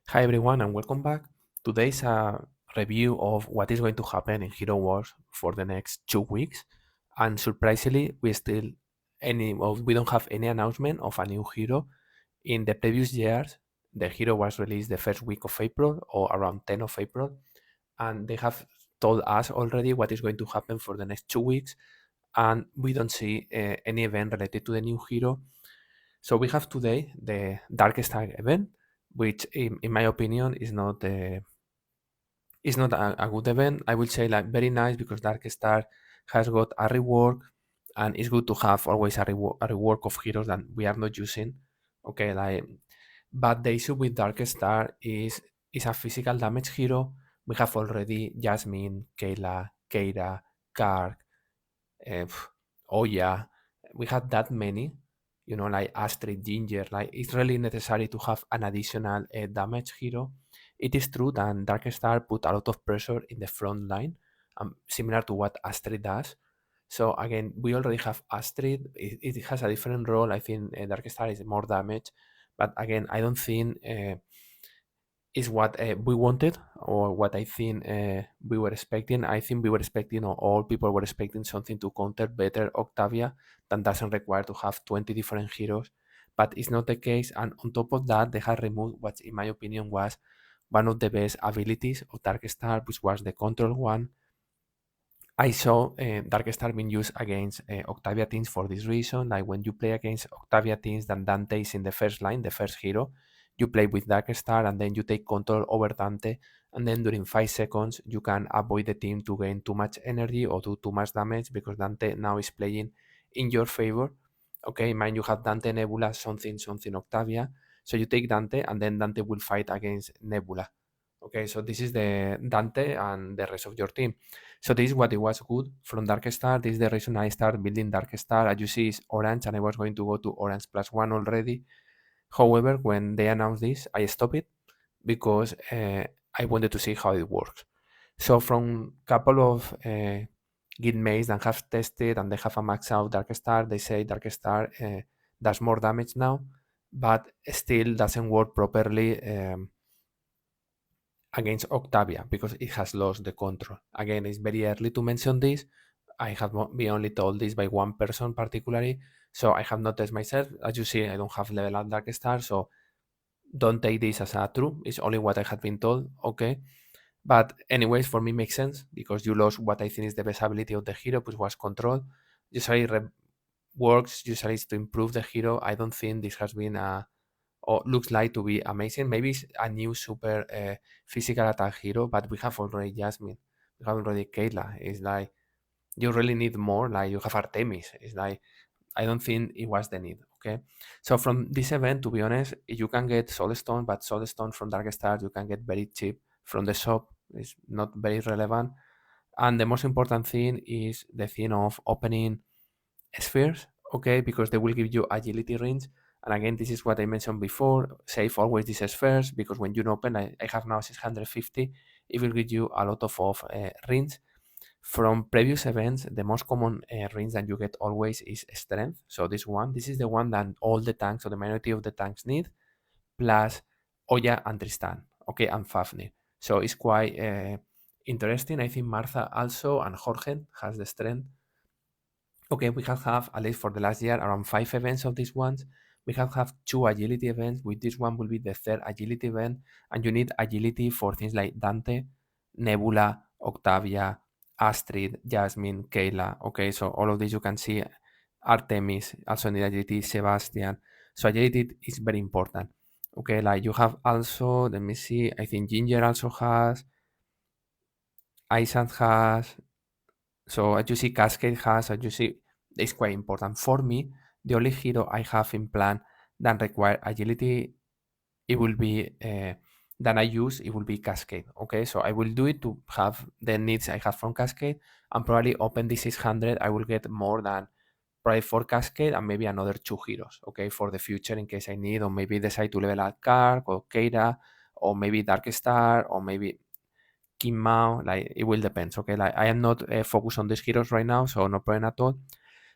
Hi everyone and welcome back. Today's a review of what is going to happen in Hero Wars for the next 2 weeks. And surprisingly, we don't have any announcement of a new hero. In the previous years, the hero was released the first week of April or around 10 of April, and they have told us already what is going to happen for the next 2 weeks, and we don't see any event related to the new hero. So we have today the Darkstar event, which in my opinion is not a good event. I will say like very nice because Darkstar has got a rework, and it's good to have always a rework of heroes that we are not using. Okay, like, but the issue with Darkstar is a physical damage hero. We have already Jasmine, Kayla, Keira, Kark, uh, oh yeah, we had that many, like Astrid, Ginger. Like it's really necessary to have an additional damage hero. It is true that Darkstar put a lot of pressure in the front line, similar to what Astrid does. So again, we already have Astrid. It has a different role. I think Darkstar is more damage, but again, I don't think is what we wanted or what I think we were expecting. I think we were expecting, or all people were expecting, something to counter better Octavia that doesn't require to have 20 different heroes. But it's not the case. And on top of that, they have removed what, in my opinion, was one of the best abilities of Darkstar, which was the control one. I saw Darkstar being used against Octavia teams for this reason. Like when you play against Octavia teams, then Dante is in the first line, the first hero. You play with Darkstar and then you take control over Dante. And then during 5 seconds, you can avoid the team to gain too much energy or do too much damage because Dante now is playing in your favor. Okay, mind you have Dante, Nebula, something, something, Octavia. So you take Dante and then Dante will fight against Nebula. Okay, so this is the Dante and the rest of your team. So this is what it was good from Darkstar. This is the reason I started building Darkstar. As you see, it's orange, and I was going to go to orange +1 already. However, when they announced this, I stopped it because I wanted to see how it works. So from couple of guildmates that have tested and they have a max out Darkstar, they say Darkstar does more damage now, but still doesn't work properly. Against Octavia because it has lost the control. Again, it's very early to mention this. I have been only told this by one person particularly, so I have not tested myself. As you see, I don't have level up Darkstar, so don't take this as a true. It's only what I had been told. Okay, but anyways, for me makes sense because you lost what I think is the best ability of the hero, which was control. Usually works. Usually is to improve the hero. I don't think this has been a or looks like to be amazing. Maybe it's a new super physical attack hero, but we have already Jasmine. We have already Kayla. It's like you really need more. Like you have Artemis. It's like I don't think it was the need. Okay, so from this event, to be honest, you can get Soulstone, but Soulstone from Darkstar you can get very cheap from the shop. It's not very relevant. And the most important thing is the thing of opening spheres, okay, because they will give you agility rings. And again, this is what I mentioned before. Save always these spheres because when you open, I have now 650. It will give you a lot of rings. From previous events, the most common rings that you get always is strength. So this is the one that all the tanks or the majority of the tanks need, plus Oya and Tristan, okay, and Fafnir. So it's quite interesting. I think Martha also and Jorge has the strength. Okay, we have at least for the last year around 5 events of these ones. We have 2 agility events. With this one will be the third agility event, and you need agility for things like Dante, Nebula, Octavia, Astrid, Jasmine, Kayla. Okay, so all of these you can see. Artemis also need agility. Sebastian. So agility is very important. Okay, like you have also. Let me see. I think Ginger also has. Isaac has. So as you see, Cascade has, as you see, it's quite important. For me, the only hero I have in plan that require agility, it will be that I use, it will be Cascade. Okay, so I will do it to have the needs I have from Cascade and probably open the 600. I will get more than probably 4 Cascade and maybe another 2 heroes. Okay, for the future in case I need, or maybe decide to level up Kark or Keira, or maybe Darkstar, or maybe Kim Mao, like it will depend. Okay, like I am not focused on these heroes right now, so no problem at all.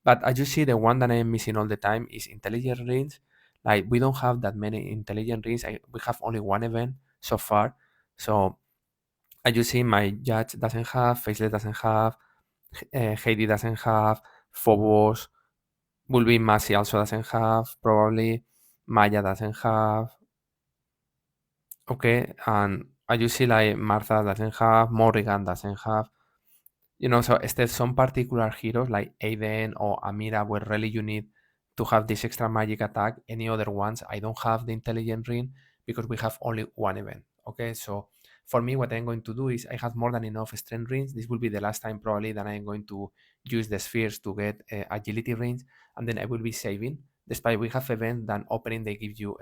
But as you see, the one that I am missing all the time is intelligent rings. Like we don't have that many intelligent rings. We have only one event, so far. So as you see, my Judge doesn't have, Faceless doesn't have, Heidi doesn't have, Phobos, will be Massey also doesn't have, probably Maya doesn't have. Okay, and as you see, like Martha doesn't have, Morrigan doesn't have. So there's some particular heroes like Aiden or Amira where really you need to have this extra magic attack. Any other ones, I don't have the intelligent ring because we have only one event. Okay, so for me, what I'm going to do is I have more than enough strength rings. This will be the last time probably that I'm going to use the spheres to get agility rings, and then I will be saving. Despite we have events that opening they give you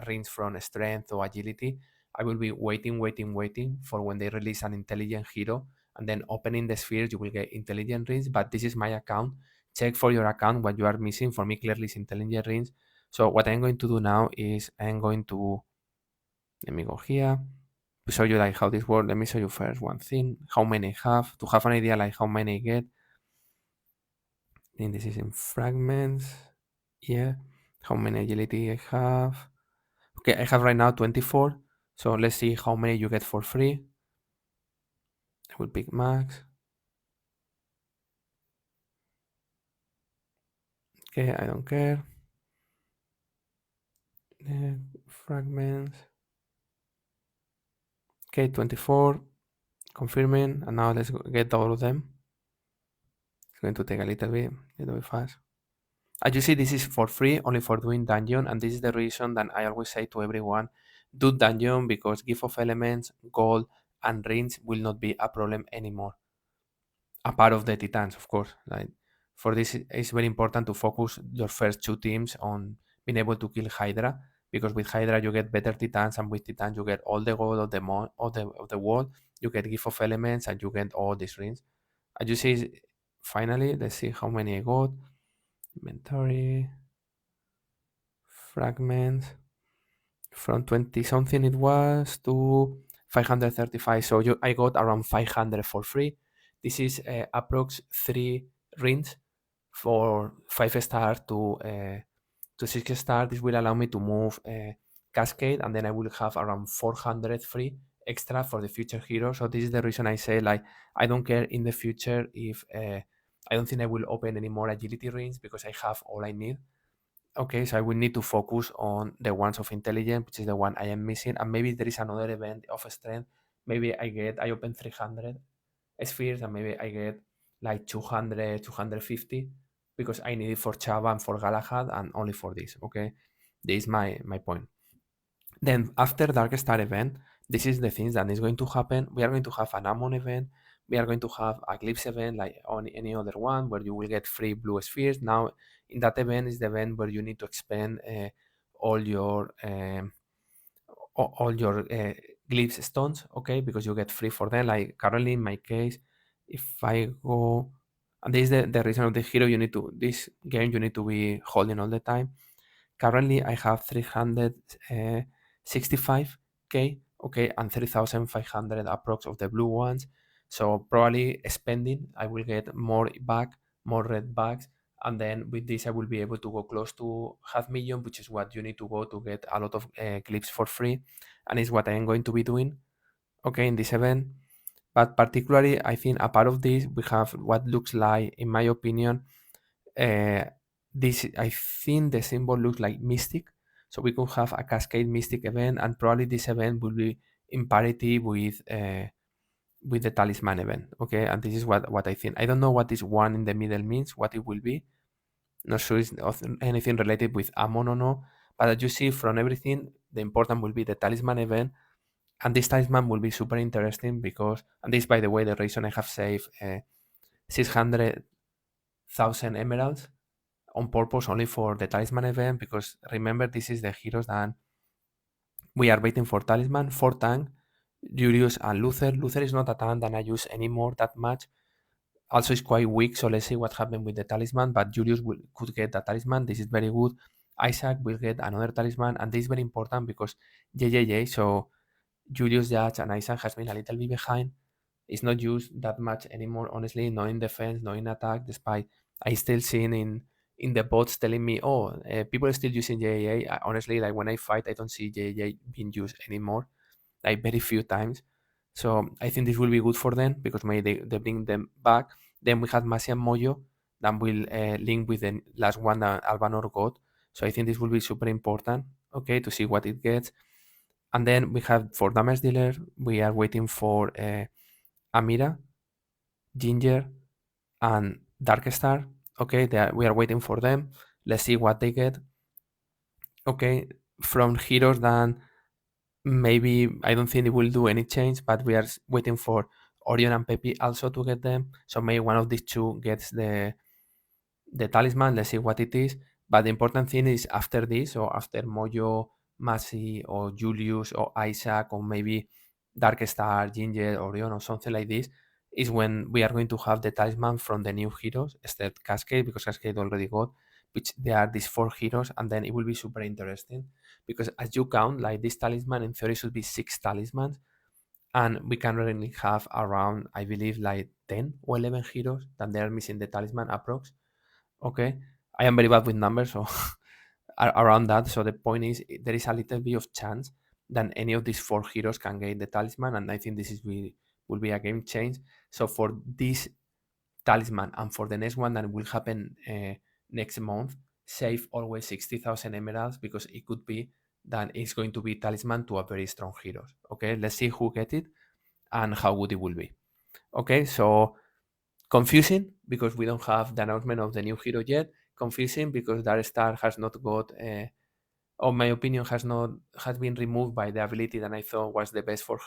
rings from strength or agility, I will be waiting for when they release an intelligent hero, and then opening the spheres you will get intelligent rings. But this is my account. Check for your account what you are missing. For me clearly is intelligent rings. So what I'm going to do now is I'm going to, let me go here to show you like how this works. Let me show you first one thing, how many I have, to have an idea like how many I get. And this is in fragments. Yeah, how many agility I have. Okay, I have right now 24. So let's see how many you get for free. I will pick max. Okay, I don't care. Fragments. Okay, 24. Confirming. And now let's get all of them. It's going to take a little bit fast. As you see, this is for free, only for doing dungeon. And this is the reason that I always say to everyone, do dungeon because gift of elements, gold, and rings will not be a problem anymore. A part of the titans, of course. Like for this, it's very important to focus your first two teams on being able to kill Hydra, because with Hydra you get better titans, and with titans you get all the gold of the wall. You get gift of elements, and you get all these rings. As you see, finally, let's see how many I got. Inventory, fragments. From 20 something it was to 535. So I got around 500 for free. This is approx 3 rings for 5 star to 6 star. This will allow me to move Cascade, and then I will have around 400 free extra for the future hero. So this is the reason I say, like, I don't care in the future if I don't think I will open any more agility rings because I have all I need. Okay, so I will need to focus on the ones of intelligence, which is the one I am missing. And maybe there is another event of strength. Maybe I open 300 spheres, and maybe I get like 200, 250 because I need it for Chava and for Galahad and only for this. Okay, this is my point. Then after Darkstar event, this is the things that is going to happen. We are going to have an Ammon event. We are going to have a Eclipse event like on any other one where you will get free blue spheres. Now, in that event is the event where you need to expend all your glyphs stones, okay, because you get free for them. Like currently in my case, if I go, and this is the reason of the hero, this game you need to be holding all the time. Currently, I have 365k, okay, and 3,500 approx of the blue ones. So probably spending, I will get more back, more red bags, and then with this, I will be able to go close to 500,000, which is what you need to go to get a lot of clips for free, and is what I am going to be doing, okay, in this event. But particularly, I think a part of this, we have what looks like, in my opinion, uh, this, I think the symbol looks like Mystic. So we could have a Cascade Mystic event, and probably this event will be in parity with the Talisman event. Okay, and this is what I think. I don't know what this one in the middle means, what it will be. Not sure it's anything related with Ammon or no. But as you see from everything, the important will be the Talisman event, and this Talisman will be super interesting because, and this, by the way, the reason I have saved 600,000 emeralds on purpose only for the Talisman event, because remember, this is the heroes that we are waiting for. Talisman, for tank, Julius and Luther. Luther is not a tank that I use anymore that much. Also, is quite weak, so let's see what happened with the Talisman. But Julius could get the Talisman. This is very good. Isaac will get another Talisman, and this is very important because JJJ, so Julius Judge and Isaac has been a little bit behind. It's not used that much anymore, honestly, not in defense, not in attack, despite I still seen in the bots telling me, oh, people are still using JAA. Honestly, like when I fight, I don't see JAA being used anymore. like very few times. So I think this will be good for them because maybe they bring them back. Then we have Masi and Mojo that will link with the last one, Albanor God. So I think this will be super important, okay, to see what it gets. And then we have for damage dealer, we are waiting for Amira, Ginger, and Darkstar. Okay, we are waiting for them. Let's see what they get. Okay, from heroes, then maybe I don't think it will do any change, but we are waiting for Orion and Pepi also to get them. So maybe one of these two gets the talisman. Let's see what it is. But the important thing is after this, or after Mojo, Masi, or Julius, or Isaac, or maybe Darkstar, Ginger, Orion, or something like this, is when we are going to have the talisman from the new heroes, except Cascade, because Cascade already got, which there are these 4 heroes, and then it will be super interesting because as you count, like this talisman in theory should be 6 talismans, and we can really have around, I believe, like 10 or 11 heroes that they are missing the talisman approx. Okay, I am very bad with numbers, so around that. So the point is, there is a little bit of chance that any of these 4 heroes can gain the talisman, and I think this is will be a game change. So for this talisman and for the next one that will happen next month, save always 60,000 emeralds because it could be that it's going to be talisman to a very strong hero. Okay, let's see who get it and how good it will be. Okay, so confusing because we don't have the announcement of the new hero yet. Confusing because Darkstar has not got, or my opinion, has been removed by the ability that I thought was the best for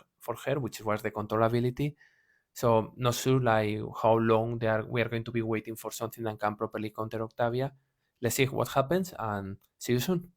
her, which was the control ability. So not sure like how long we are going to be waiting for something that can properly counter Octavia. Let's see what happens and see you soon.